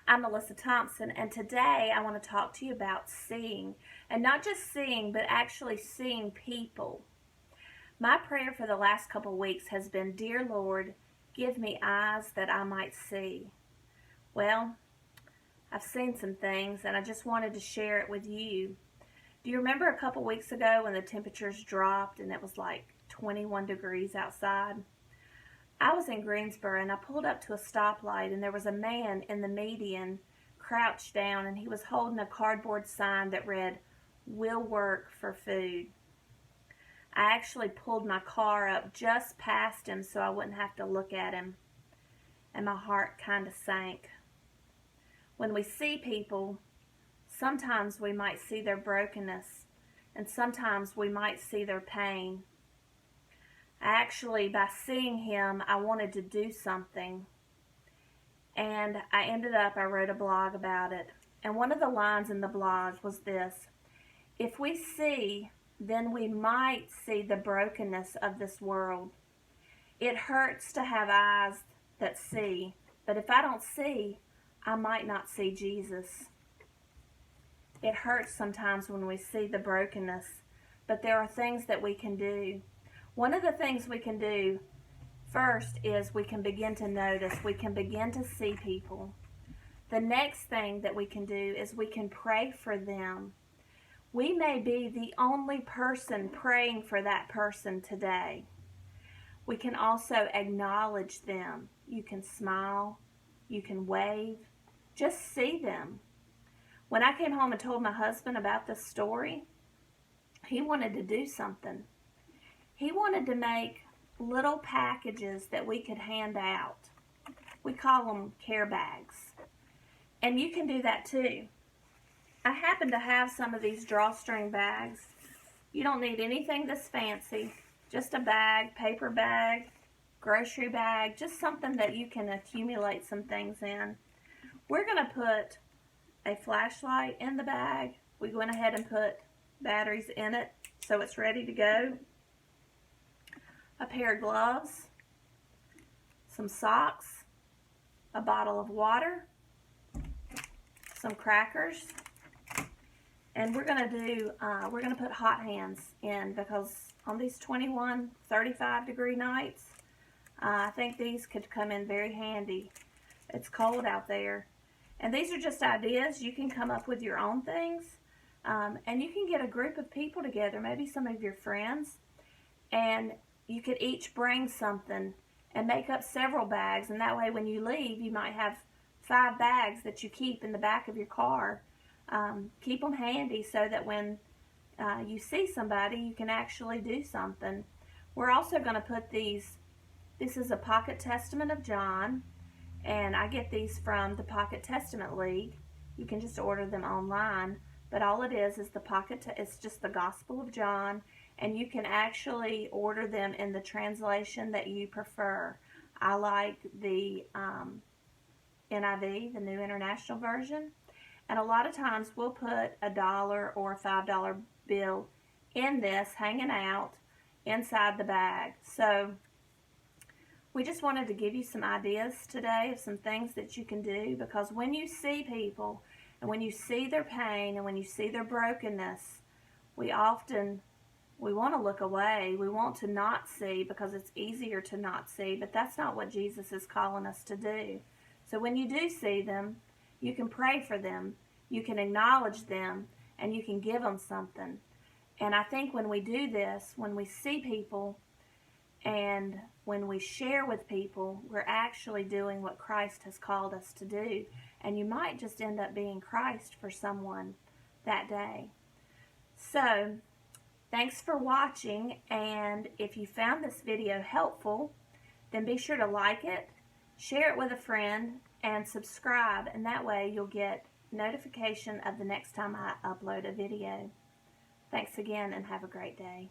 I'm Melissa Thompson, and today I want to talk to you about seeing, and not just seeing, but actually seeing people. My prayer for the last couple of weeks has been, Dear Lord, give me eyes that I might see. Well, I've seen some things, and I just wanted to share it with you. Do you remember a couple weeks ago when the temperatures dropped and it was like 21 degrees outside? I was in Greensboro and I pulled up to a stoplight and there was a man in the median crouched down and he was holding a cardboard sign that read, "We'll work for food." I actually pulled my car up just past him so I wouldn't have to look at him, and my heart kind of sank. When we see people, sometimes we might see their brokenness and sometimes we might see their pain. Actually, by seeing him, I wanted to do something, and I wrote a blog about it. And one of the lines in the blog was this: if we see, then we might see the brokenness of this world. It hurts to have eyes that see, but if I don't see, I might not see Jesus. It hurts sometimes when we see the brokenness, but there are things that we can do. One of the things we can do first is we can begin to notice, we can begin to see people. The next thing that we can do is we can pray for them. We may be the only person praying for that person today. We can also acknowledge them. You can smile, you can wave, just see them. When I came home and told my husband about this story, he wanted to do something. He wanted to make little packages that we could hand out. We call them care bags. And you can do that too. I happen to have some of these drawstring bags. You don't need anything this fancy. Just a bag, paper bag, grocery bag, just something that you can accumulate some things in. We're going to put a flashlight in the bag. We went ahead and put batteries in it so it's ready to go. A pair of gloves, some socks, a bottle of water, some crackers, and we're going to put hot hands in, because on these 21, 35 degree nights, I think these could come in very handy. It's cold out there, and these are just ideas. You can come up with your own things, and you can get a group of people together, maybe some of your friends, and you could each bring something and make up several bags, and that way when you leave you might have 5 bags that you keep in the back of your car. Keep them handy so that when you see somebody you can actually do something. We're also going to put these, this is a Pocket Testament of John, and I get these from the Pocket Testament League. You can just order them online, but all it is the it's just the Gospel of John, and you can actually order them in the translation that you prefer. I like the NIV, the New International Version, and a lot of times we'll put $1 or a $5 bill in this, hanging out inside the bag. So we just wanted to give you some ideas today of some things that you can do, because when you see people and when you see their pain and when you see their brokenness, we want to look away. We want to not see because it's easier to not see, but that's not what Jesus is calling us to do. So when you do see them, you can pray for them, you can acknowledge them, and you can give them something. And I think when we do this, when we see people and when we share with people, we're actually doing what Christ has called us to do. And you might just end up being Christ for someone that day. So thanks for watching, and if you found this video helpful, then be sure to like it, share it with a friend, and subscribe, and that way you'll get notification of the next time I upload a video. Thanks again, and have a great day.